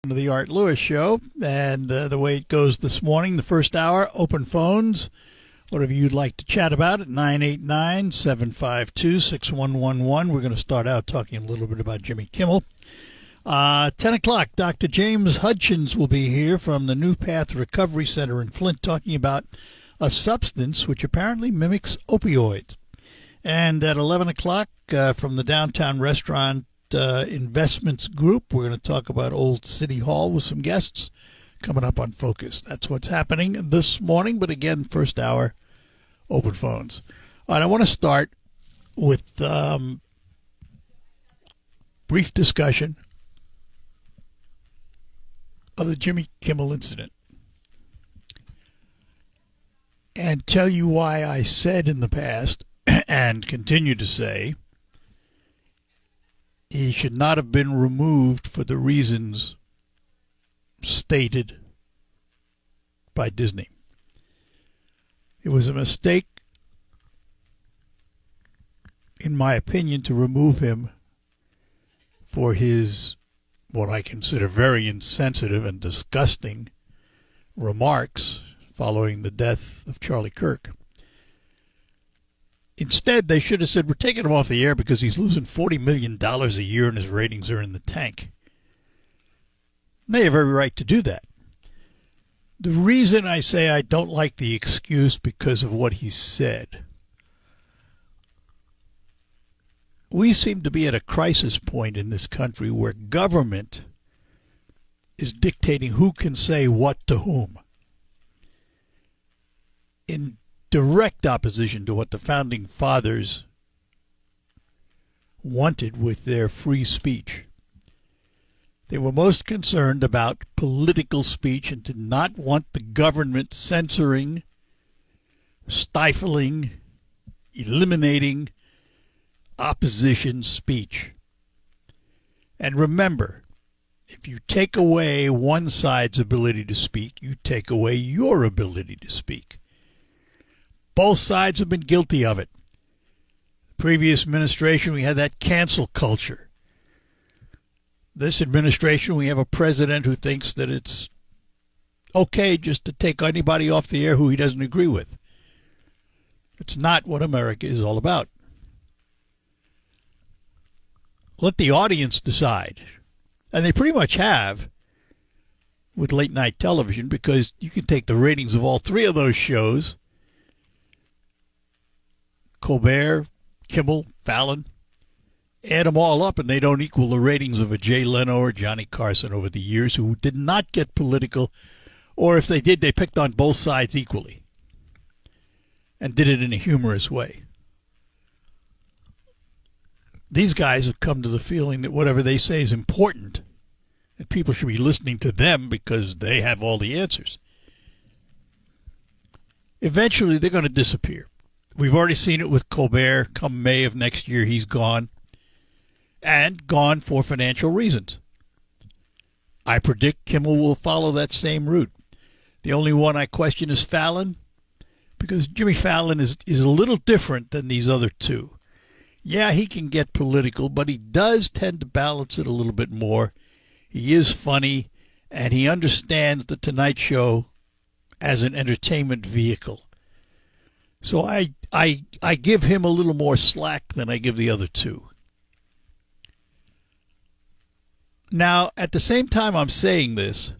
To the Art Lewis Show, and the way it goes this morning, the first hour, open phones, whatever you'd like to chat about at 989-752-6111. We're going to start out talking a little bit about Jimmy Kimmel. 10 o'clock, Dr. James Hutchins will be here from the New Path Recovery Center in Flint talking about a substance which apparently mimics opioids. And at 11 o'clock, from the Downtown Restaurant Investments Group, we're going to talk about Old City Hall with some guests coming up on Focus. That's what's happening this morning, but again, first hour, open phones. All right, I want to start with brief discussion of the Jimmy Kimmel incident and tell you why I said in the past and continue to say he should not have been removed for the reasons stated by Disney. It was a mistake, in my opinion, to remove him for his, what I consider very insensitive and disgusting remarks following the death of Charlie Kirk. Instead, they should have said, we're taking him off the air because he's losing $40 million a year and his ratings are in the tank. And they have every right to do that. The reason I say I don't like the excuse because of what he said, we seem to be at a crisis point in this country where government is dictating who can say what to whom. In direct opposition to what the Founding Fathers wanted with their free speech. They were most concerned about political speech and did not want the government censoring, stifling, eliminating opposition speech. And remember, if you take away one side's ability to speak, you take away your ability to speak. Both sides have been guilty of it. The previous administration, we had that cancel culture. This administration, we have a president who thinks that it's okay just to take anybody off the air who he doesn't agree with. It's not what America is all about. Let the audience decide. And they pretty much have with late night television, because you can take the ratings of all three of those shows, Colbert, Kimmel, Fallon, add them all up, and they don't equal the ratings of a Jay Leno or Johnny Carson over the years, who did not get political, or if they did, they picked on both sides equally and did it in a humorous way. These guys have come to the feeling that whatever they say is important, and people should be listening to them because they have all the answers. Eventually, they're going to disappear. We've already seen it with Colbert. Come May of next year, he's gone. And gone for financial reasons. I predict Kimmel will follow that same route. The only one I question is Fallon, because Jimmy Fallon is a little different than these other two. Yeah, he can get political, but he does tend to balance it a little bit more. He is funny, and he understands the Tonight Show as an entertainment vehicle. So I give him a little more slack than I give the other two. Now, at the same time I'm saying this,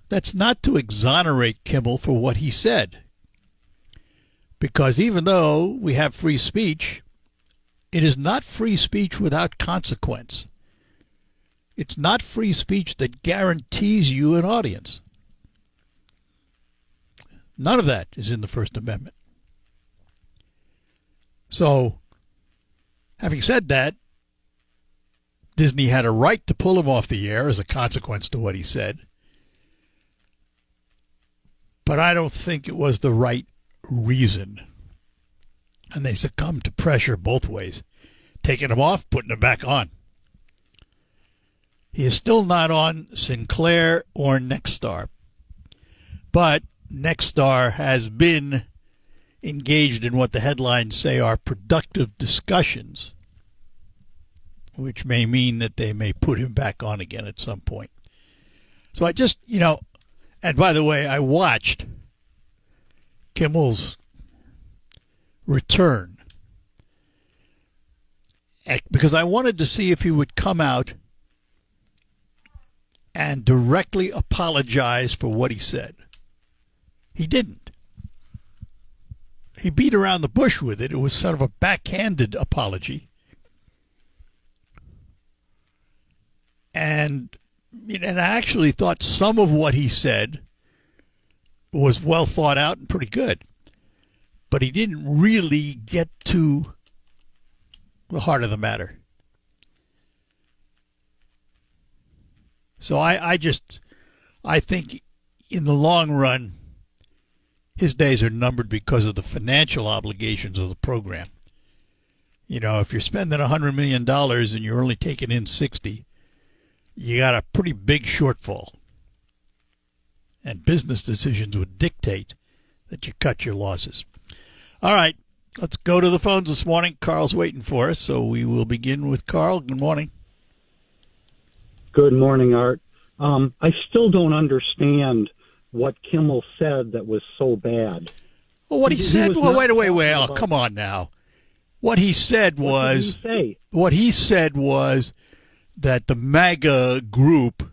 that's not to exonerate Kimmel for what he said. Because even though we have free speech, it is not free speech without consequence. It's not free speech that guarantees you an audience. None of that is in the First Amendment. So, having said that, Disney had a right to pull him off the air as a consequence to what he said. But I don't think it was the right reason. And they succumbed to pressure both ways. Taking him off, putting him back on. He is still not on Sinclair or Nexstar. But Nexstar has been engaged in what the headlines say are productive discussions which may mean that they may put him back on again at some point. So I just, and by the way, I watched Kimmel's return because I wanted to see if he would come out and directly apologize for what he said. He didn't. He beat around the bush with it. It was sort of a backhanded apology. And I actually thought some of what he said was well thought out and pretty good. But he didn't really get to the heart of the matter. So I think in the long run, his days are numbered because of the financial obligations of the program. If you're spending $100 million and you're only taking in 60, you got a pretty big shortfall. And business decisions would dictate that you cut your losses. All right, let's go to the phones this morning. Carl's waiting for us, so we will begin with Carl. Good morning. Good morning, Art. I still don't understand what Kimmel said that was so bad. Well, what he said, wait. Oh, come on now. What he said was, that the MAGA group,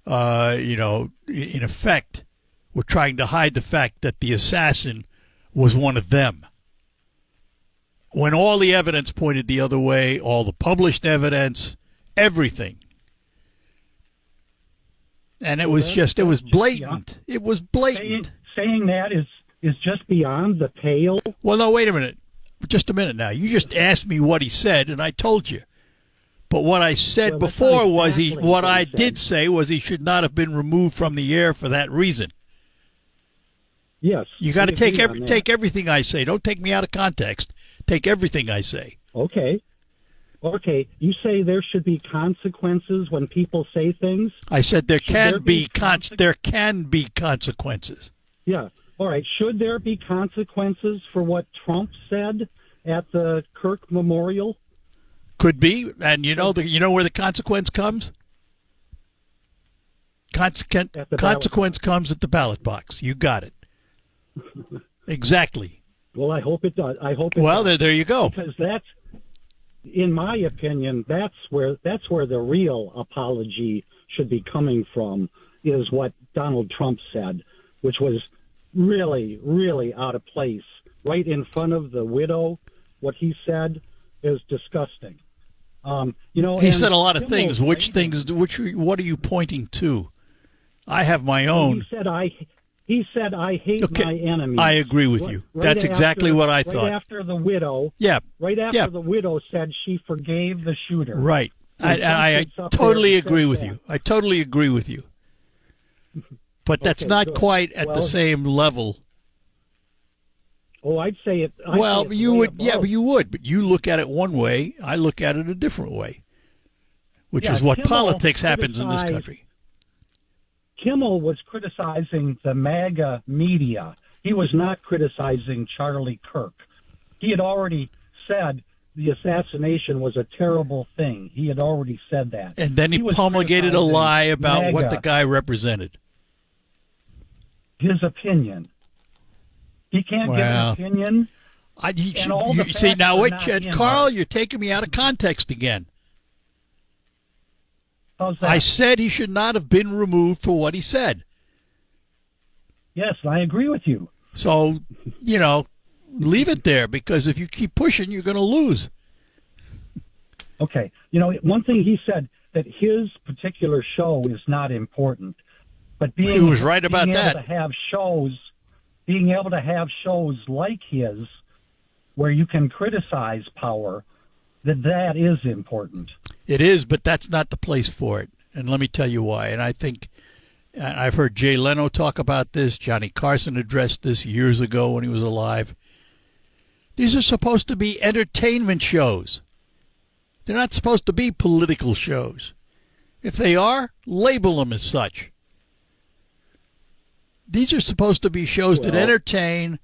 in effect, were trying to hide the fact that the assassin was one of them. When all the evidence pointed the other way, all the published evidence, everything. And it was blatant. It was blatant. Saying that is just beyond the pale. Well, no, wait a minute. Just a minute now. You just asked me what he said, and I told you. But what I said before was what I did say was he should not have been removed from the air for that reason. Yes. You got to take everything I say. Don't take me out of context. Take everything I say. Okay. You say there should be consequences when people say things? I said there can be consequences. Yeah. All right. Should there be consequences for what Trump said at the Kirk Memorial? Could be, and you know where the consequence comes? Consequence comes at the ballot box. You got it. Exactly. Well, I hope it does. There you go. Because that's, in my opinion, that's where the real apology should be coming from, is what Donald Trump said, which was really, really out of place. Right in front of the widow, what he said is disgusting. He said a lot of things. What are you pointing to? I have my own. He said, I hate my enemies. I agree with you. That's exactly what I thought. Right after the widow. Yeah. Right after the widow said she forgave the shooter. Right. I totally agree with you. I totally agree with you. But that's not quite at the same level. Oh, I'd say it. You would. Yeah, but you would. But you look at it one way. I look at it a different way, which is what politics happens in this country. Kimmel was criticizing the MAGA media. He was not criticizing Charlie Kirk. He had already said the assassination was a terrible thing. He had already said that. And then he promulgated a lie about what the guy represented. His opinion. He can't give an opinion. Carl, you're taking me out of context again. How's that? I said he should not have been removed for what he said. Yes, I agree with you. So, leave it there, because if you keep pushing, you're going to lose. Okay. One thing he said, that his particular show is not important, but he was right about that. Being able to have shows like his, where you can criticize power, that is important. It is, but that's not the place for it. And let me tell you why. And I think I've heard Jay Leno talk about this. Johnny Carson addressed this years ago when he was alive. These are supposed to be entertainment shows. They're not supposed to be political shows. If they are, label them as such. These are supposed to be shows that entertain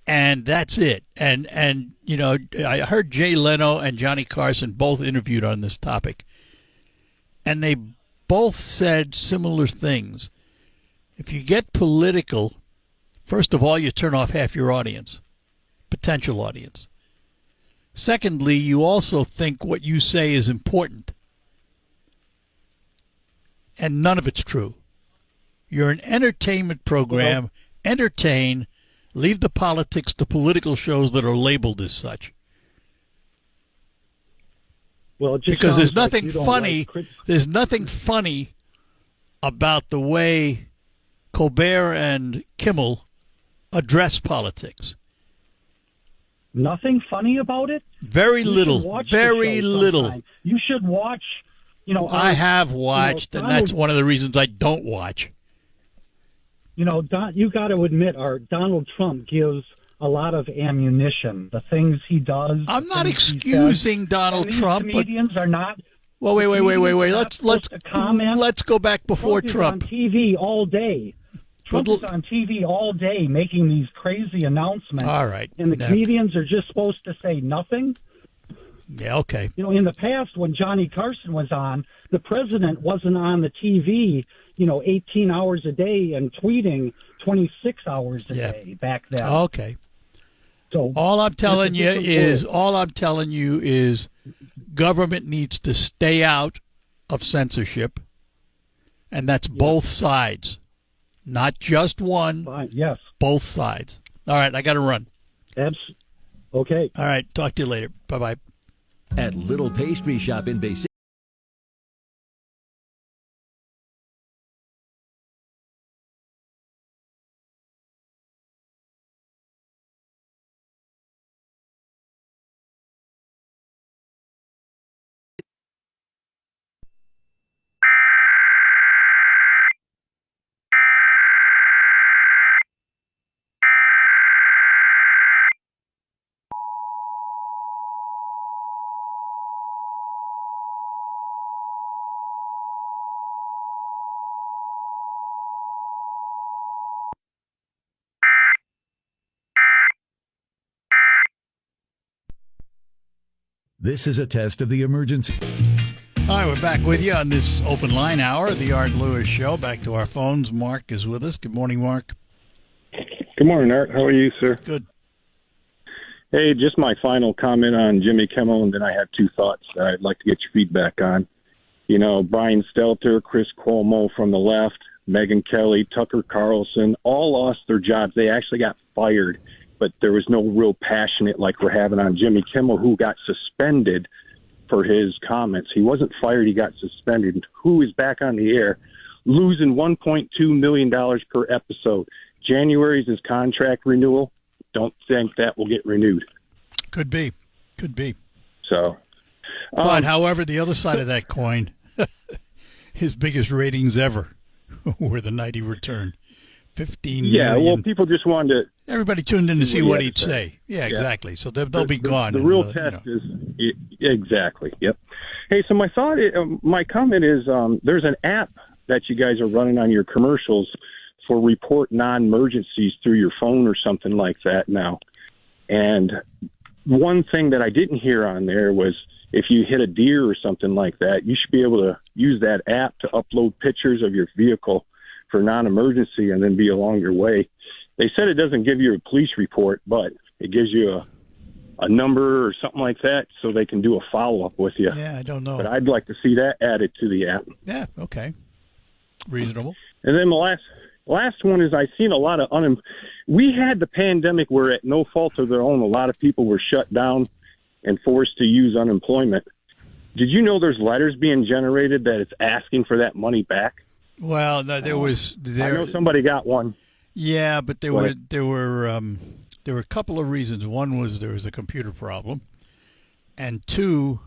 And that's it. And you know, I heard Jay Leno and Johnny Carson both interviewed on this topic. And they both said similar things. If you get political, first of all, you turn off half your audience, potential audience. Secondly, you also think what you say is important. And none of it's true. You're an entertainment program. Entertain. Leave the politics to political shows that are labeled as such. Well, it just because there's like nothing funny. There's nothing funny about the way Colbert and Kimmel address politics. Nothing funny about it? Very little. Very little. You should watch, you know. I have watched, and that's one of the reasons I don't watch. You know, you got to admit, Donald Trump gives a lot of ammunition. The things he does. I'm not excusing Donald Trump. Comedians are not. Well, wait. Let's go back before Trump. On TV all day. Trump is on TV all day making these crazy announcements. All right. And the comedians are just supposed to say nothing. Yeah, okay. You know, in the past when Johnny Carson was on, the president wasn't on the TV, 18 hours a day and tweeting 26 hours a day back then. Okay. So all I'm telling you is government needs to stay out of censorship, and that's both sides. Not just one. Fine. Yes. Both sides. All right, I got to run. Okay. All right, talk to you later. Bye-bye. At Little Pastry Shop in Bay City. This is a test of the emergency. All right, we're back with you on this open line hour of the Art Lewis Show. Back to our phones. Mark is with us. Good morning, Mark. Good morning, Art. How are you, sir? Good. Hey, just my final comment on Jimmy Kimmel, and then I have two thoughts that I'd like to get your feedback on. You know, Brian Stelter, Chris Cuomo from the left, Megyn Kelly, Tucker Carlson, all lost their jobs. They actually got fired, but there was no real passionate like we're having on Jimmy Kimmel, who got suspended for his comments. He wasn't fired, he got suspended. Who is back on the air, losing $1.2 million per episode. January is his contract renewal. Don't think that will get renewed. Could be. So, but however, the other side of that coin, his biggest ratings ever were the night he returned. 15 million. Well, people just wanted to. Everybody tuned in to see what he'd say. Yeah, exactly. So they'll be gone. The real test is exactly. Yep. Hey, so my comment is, there's an app that you guys are running on your commercials for report non-emergencies through your phone or something like that now. And one thing that I didn't hear on there was if you hit a deer or something like that, you should be able to use that app to upload pictures of your vehicle for non-emergency and then be along your way. They said it doesn't give you a police report, but it gives you a number or something like that so they can do a follow-up with you. Yeah, I don't know. But I'd like to see that added to the app. Yeah, okay. Reasonable. And then my last one is I've seen a lot of we had the pandemic where at no fault of their own, a lot of people were shut down and forced to use unemployment. Did you know there's letters being generated that it's asking for that money back? Well, there was. I know somebody got one. Yeah, but there were a couple of reasons. One was there was a computer problem, and two,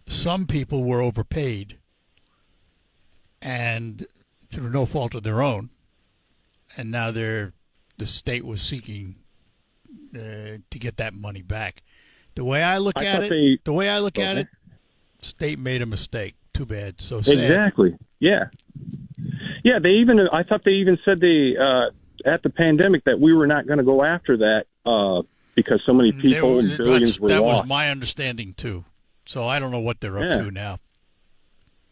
some people were overpaid, and through no fault of their own, and now the state was seeking to get that money back. The way I look at it, state made a mistake. Too bad. So sad. Exactly. Yeah. Yeah. I thought they even said at the pandemic that we were not going to go after that because so many people and billions were that lost. was my understanding, too. So I don't know what they're up to now.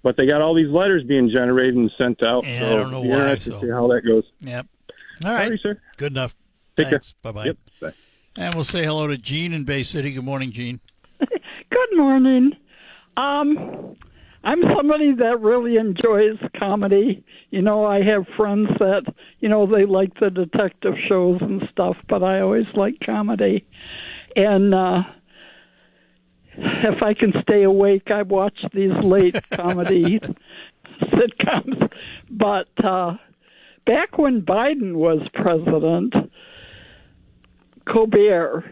But they got all these letters being generated and sent out. And so I don't know why. Interested to see how that goes. Yep. All right. Sorry, sir. Good enough. Take Thanks. care. Bye-bye. Yep. Bye. And we'll say hello to Jean in Bay City. Good morning, Jean. Good morning. I'm somebody that really enjoys comedy. You know, I have friends that, you know, they like the detective shows and stuff, but I always like comedy. And if I can stay awake, I watch these late comedy sitcoms. But back when Biden was president, Colbert,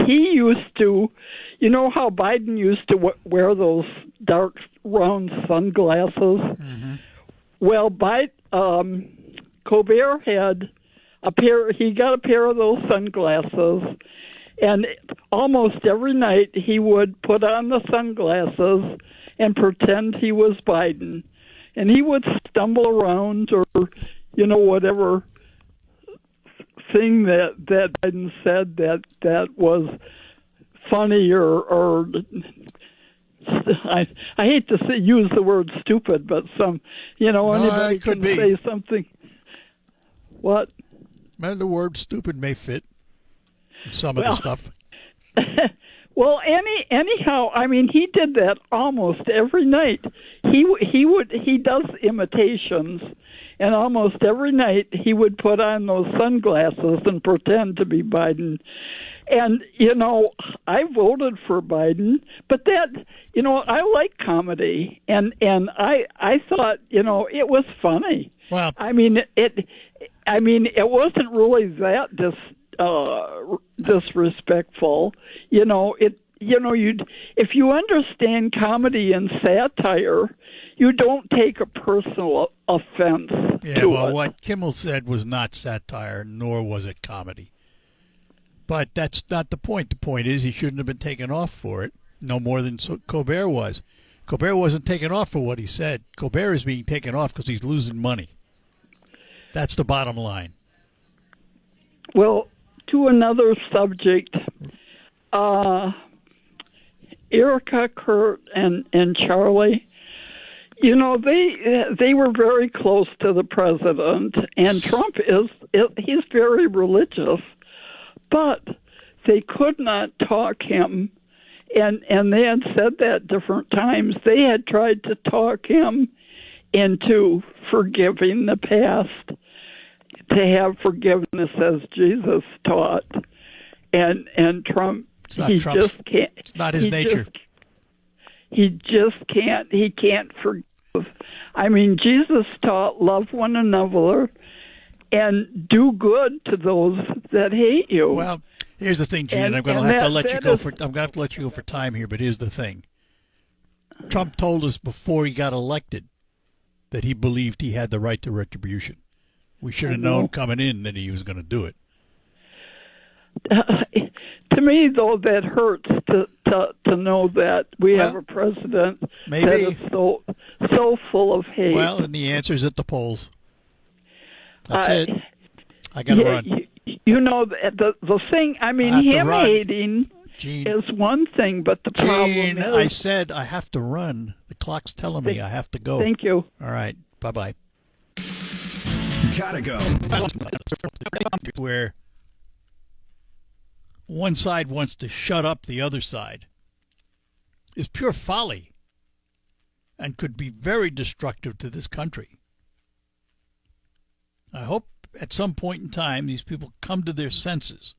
he used to, you know how Biden used to wear those dark round sunglasses? Mm-hmm. Well, Colbert had he got a pair of those sunglasses, and almost every night he would put on the sunglasses and pretend he was Biden. And he would stumble around or, you know, whatever thing that Biden said that was funny or I hate to use the word stupid, but anybody can say something. What? Man, the word stupid may fit some of the stuff. Well, anyhow, I mean, he did that almost every night. He does imitations, and almost every night he would put on those sunglasses and pretend to be Biden. And, you know, I voted for Biden, but that, you know, I like comedy, and I thought, you know, it was funny. Well, I mean, it wasn't really that disrespectful. You know, if you understand comedy and satire, you don't take a personal offense to it. What Kimmel said was not satire, nor was it comedy. But that's not the point. The point is he shouldn't have been taken off for it, no more than Colbert was. Colbert wasn't taken off for what he said. Colbert is being taken off because he's losing money. That's the bottom line. Well, to another subject, Erica, Kurt, and Charlie, you know, they were very close to the president, and Trump he's very religious, but they could not talk him, and they had said that different times. They had tried to talk him into forgiving the past, to have forgiveness as Jesus taught, and Trump, just can't. It's not his nature. He just can't. He can't forgive. I mean, Jesus taught love one another and do good to those that hate you. Well, here's the thing, Gene. I'm going to have to let you go for. I'm going to have to let you go for time here. But here's the thing. Trump told us before he got elected that he believed he had the right to retribution. We should have known coming in that he was going to do it. To me, though, that hurts to know that we have a president that is so full of hate. Well, and the answer is at the polls. That's it. I got to run. You know, the thing, I mean, him hating Gene, is one thing, but the problem is... I said I have to run. The clock's telling me I have to go. Thank you. All right. Bye-bye. Gotta go. Where one side wants to shut up the other side is pure folly and could be very destructive to this country. I hope at some point in time these people come to their senses,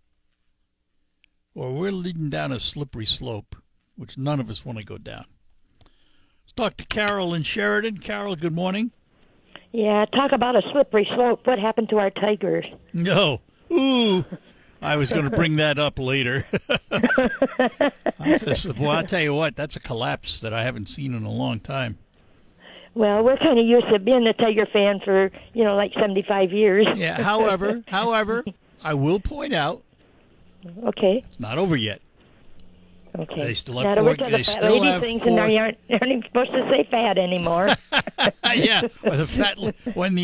or we're leading down a slippery slope, which none of us want to go down. Let's talk to Carol in Sheridan. Carol, good morning. Yeah, talk about a slippery slope. What happened to our tigers? No. Ooh. I was going to bring that up later. I'll tell you what, that's a collapse that I haven't seen in a long time. Well, we're kind of used to being a Tiger fan for, like 75 years. Yeah, however, I will point out. Okay. It's not over yet. Okay. They still have four. They still have things, and now you aren't even supposed to say fat anymore. Yeah, or the fat when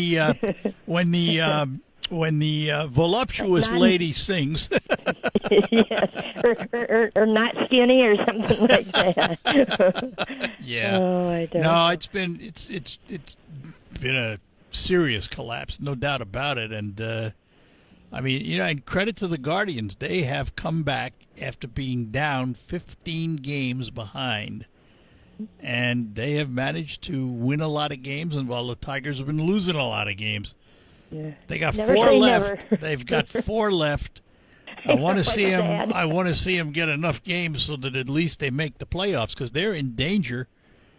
when the voluptuous lady sings. Yes, or not skinny or something like that. Yeah. Oh, I don't. No, it's been a serious collapse, no doubt about it. And I mean, and credit to the Guardians, they have come back after being down 15 games behind. And they have managed to win a lot of games, and while the Tigers have been losing a lot of games, they got Never 4 say left. never. They've got 4 left. I want to see them. sad. I want to see them get enough games so that at least they make the playoffs, because they're in danger.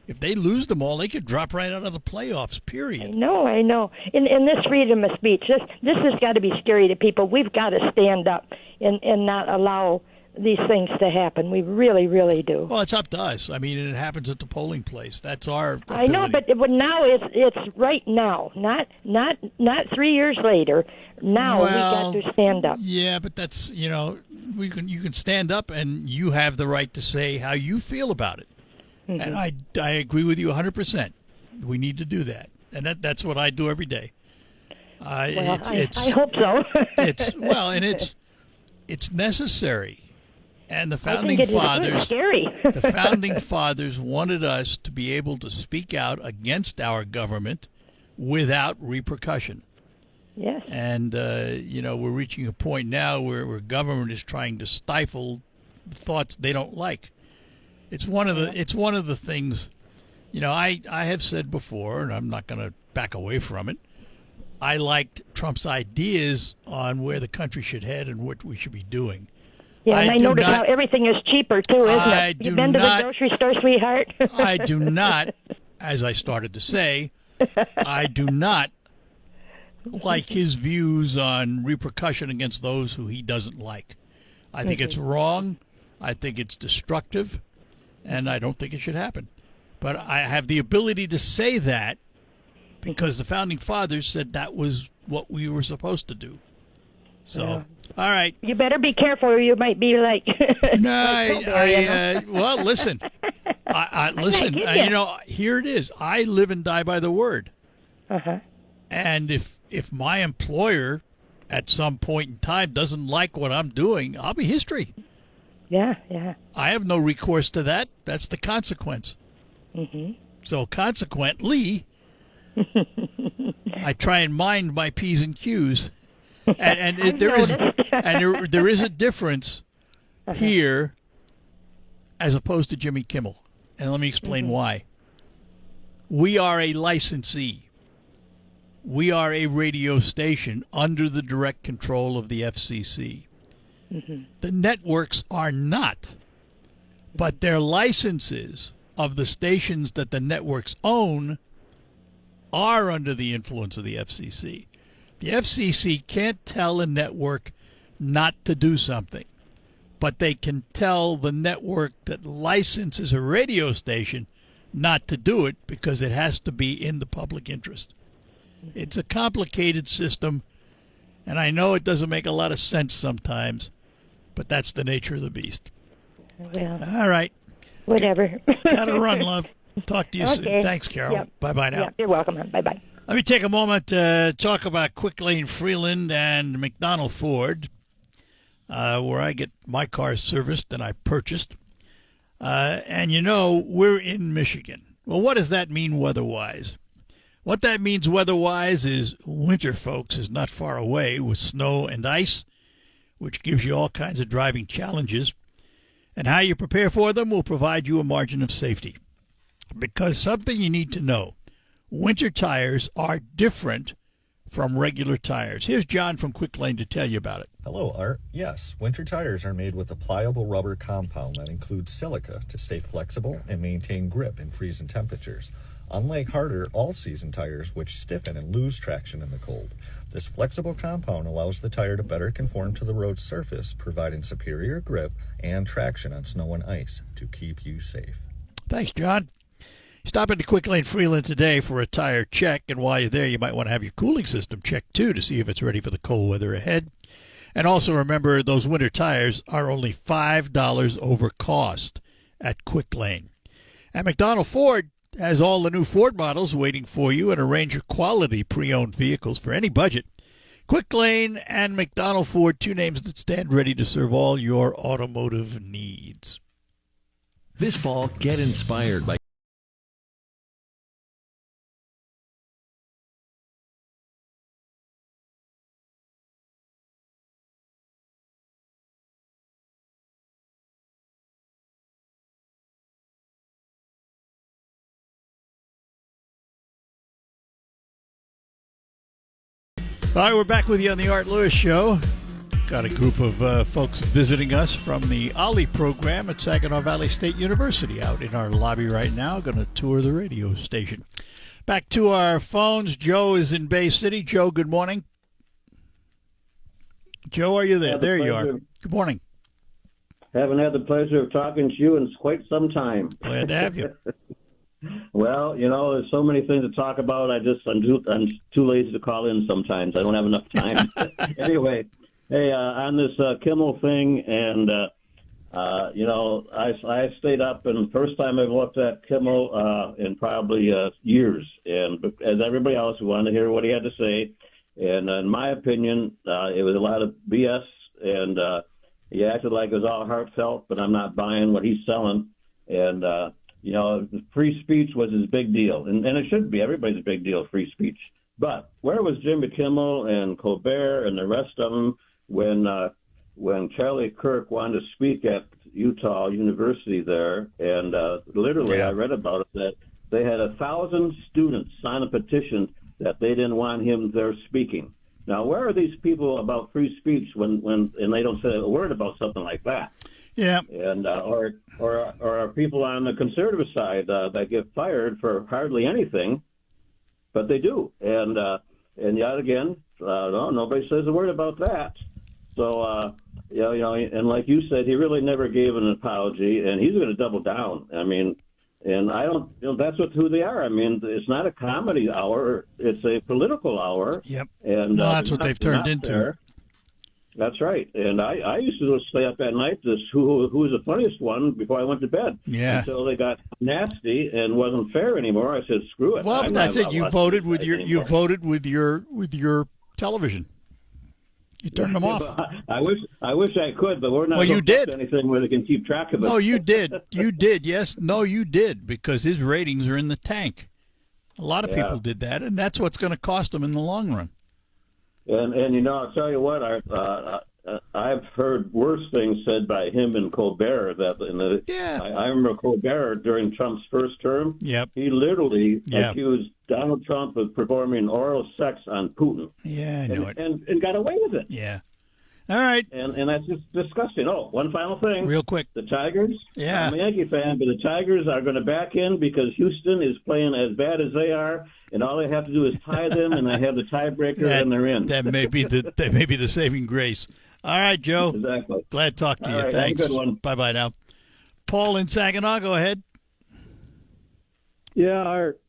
If they lose them all, they could drop right out of the playoffs. Period. I know. In this freedom of speech, this has got to be scary to people. We've got to stand up and not allow these things to happen. We really, really do. Well, it's up to us. I mean, it happens at the polling place. That's our ability. I know, but now it's right now, not 3 years later. Now we got to stand up. Yeah, but that's you can stand up, and you have the right to say how you feel about it. Mm-hmm. And I agree with you 100%. We need to do that, and that's what I do every day. I hope so. It's necessary. And the I founding think fathers, scary. the founding fathers wanted us to be able to speak out against our government without repercussion. Yes. And we're reaching a point now where government is trying to stifle thoughts they don't like. It's one of the things. I have said before, and I'm not going to back away from it. I liked Trump's ideas on where the country should head and what we should be doing. Yeah, and I noticed how everything is cheaper, too, isn't it? You've been to the grocery store, sweetheart? I do not, as I started to say, I do not like his views on repercussion against those who he doesn't like. I think it's wrong. I think it's destructive, and I don't think it should happen. But I have the ability to say that because the founding fathers said that was what we were supposed to do. So, all right. You better be careful, or you might be like. No, well, listen. Listen. Here it is. I live and die by the word. And if my employer, at some point in time, doesn't like what I'm doing, I'll be history. Yeah. I have no recourse to that. That's the consequence. So consequently, I try and mind my P's and Q's. And there is a difference here as opposed to Jimmy Kimmel. And let me explain why. We are a licensee. We are a radio station under the direct control of the FCC. The networks are not. But their licenses of the stations that the networks own are under the influence of the FCC. The FCC can't tell a network not to do something, but they can tell the network that licenses a radio station not to do it because it has to be in the public interest. It's a complicated system, and I know it doesn't make a lot of sense sometimes, but that's the nature of the beast. Well, all right. Whatever. Gotta run, love. Talk to you soon. Thanks, Carol. Yep. Bye-bye now. Yep, you're welcome. Bye-bye. Let me take a moment to talk about Quick Lane Freeland and McDonald Ford, where I get my car serviced and I purchased. And we're in Michigan. Well, what does that mean weather-wise? What that means weather-wise is winter, folks, is not far away with snow and ice, which gives you all kinds of driving challenges. And how you prepare for them will provide you a margin of safety. Because something you need to know. Winter tires are different from regular tires. Here's John from Quick Lane to tell you about it. Hello, Art. Yes, winter tires are made with a pliable rubber compound that includes silica to stay flexible and maintain grip in freezing temperatures. Unlike harder all-season tires, which stiffen and lose traction in the cold, this flexible compound allows the tire to better conform to the road surface, providing superior grip and traction on snow and ice to keep you safe. Thanks, John. Stop into Quick Lane Freeland today for a tire check, and while you're there, you might want to have your cooling system checked, too, to see if it's ready for the cold weather ahead. And also remember, those winter tires are only $5 over cost at Quick Lane. And McDonald Ford has all the new Ford models waiting for you and a range of quality pre-owned vehicles for any budget. Quick Lane and McDonald Ford, two names that stand ready to serve all your automotive needs. This fall, get inspired by All right, we're back with you on the Art Lewis Show. Got a group of folks visiting us from the OLLI program at Saginaw Valley State University out in our lobby right now. Going to tour the radio station. Back to our phones. Joe is in Bay City. Joe, good morning. Joe, are you there? There you are. Good morning. Haven't had the pleasure of talking to you in quite some time. Glad to have you. Well, there's so many things to talk about. I'm too lazy to call in sometimes. I don't have enough time. Anyway, hey, on this Kimmel thing, and I stayed up, and the first time I've looked at Kimmel in probably years, and as everybody else, we wanted to hear what he had to say. And in my opinion, it was a lot of BS, and he acted like it was all heartfelt, but I'm not buying what he's selling. And free speech was his big deal, and it should be everybody's big deal, free speech. But where was Jimmy Kimmel and Colbert and the rest of them when Charlie Kirk wanted to speak at Utah University there? And literally, I read about it that they had 1,000 students sign a petition that they didn't want him there speaking. Now, where are these people about free speech when they don't say a word about something like that? Yeah, and or are people on the conservative side that get fired for hardly anything, but they do, and yet again, no, nobody says a word about that. So and like you said, he really never gave an apology, and he's going to double down. I mean, and I don't, that's who they are. I mean, it's not a comedy hour; it's a political hour. Yep, and that's what they've turned into. There. That's right. And I used to stay up at night to who was the funniest one before I went to bed. Yeah. Until they got nasty and wasn't fair anymore. I said, screw it. Well, that's it. You voted with your television. You turned them off. I wish I could, but we're not. Well, you did anything where they can keep track of it. No, you did. You did. Yes. No, you did, because his ratings are in the tank. A lot of people did that, and that's what's going to cost them in the long run. And I'll tell you what, I've heard worse things said by him and Colbert. I remember Colbert during Trump's first term. Yep. He literally accused Donald Trump of performing oral sex on Putin. Yeah, I know it. And got away with it. Yeah. All right. And that's just disgusting. Oh, one final thing. Real quick. The Tigers. Yeah. I'm a Yankee fan, but the Tigers are going to back in because Houston is playing as bad as they are, and all they have to do is tie them, and they have the tiebreaker, and they're in. That may be the saving grace. All right, Joe. Exactly. Glad to talk to you. Right, Thanks. have a good one. Bye-bye now. Paul in Saginaw, go ahead. Yeah, Art.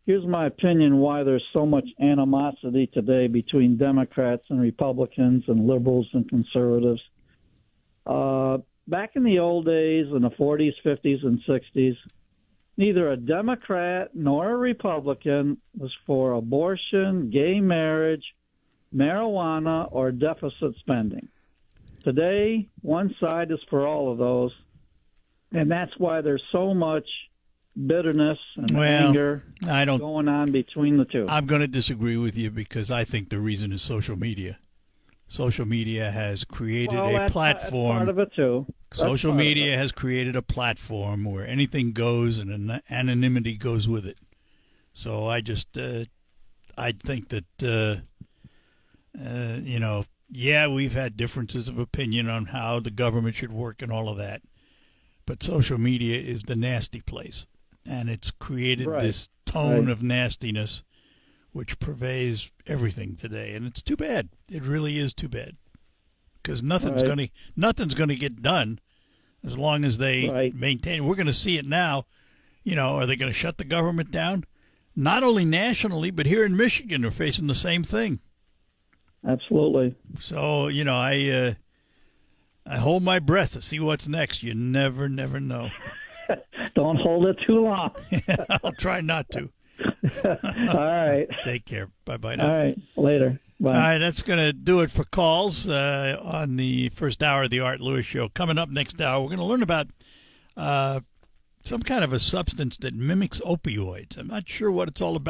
Here's my opinion why there's so much animosity today between Democrats and Republicans and liberals and conservatives. Back in the old days, in the 40s, 50s, and 60s, neither a Democrat nor a Republican was for abortion, gay marriage, marijuana, or deficit spending. Today, one side is for all of those, and that's why there's so much bitterness and anger going on between the two. I'm going to disagree with you because I think the reason is social media. Social media has created a platform. That's part of it too. Social media has created a platform where anything goes and anonymity goes with it. So I just, I think that, we've had differences of opinion on how the government should work and all of that. But social media is the nasty place. And it's created this tone of nastiness which pervades everything today. And it's too bad. It really is too bad. Because nothing's going to get done as long as they maintain. We're going to see it now. Are they going to shut the government down? Not only nationally, but here in Michigan, they're facing the same thing. Absolutely. So, I hold my breath to see what's next. You never know. Don't hold it too long. I'll try not to. All right. Take care. Bye-bye now. All right. Later. Bye. All right, that's going to do it for calls on the first hour of the Art Lewis Show. Coming up next hour, we're going to learn about some kind of a substance that mimics opioids. I'm not sure what it's all about.